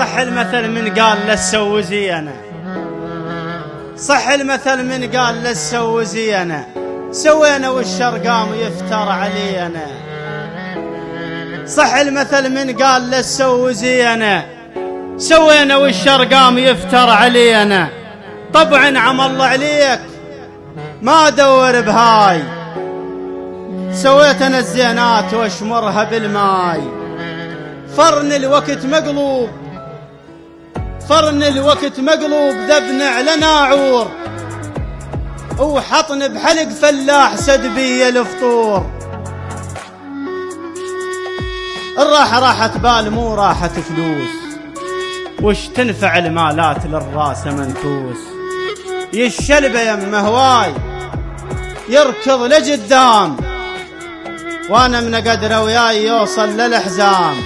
صح المثل من قال لا تسوي زينا، صح المثل من قال لا تسوي زينا، سوينا والشر قام يفتر علينا. صح المثل من قال لا تسوي زينا، سوينا والشر قام يفتر علينا. طبعا عم الله عليك ما ادور بهاي، سويت انا الزينات واشمرها بالماي. فرن الوقت مقلوب، فرن الوقت مقلوب، ذبن على ناعور، وحطن بحلق فلاح سد بي الفطور. الراحة راحة بال مو راحة فلوس، وش تنفع المالات للراس منكوس. يشلبه يم هواي يركض لقدام، وانا من قدره وياي يوصل للحزام.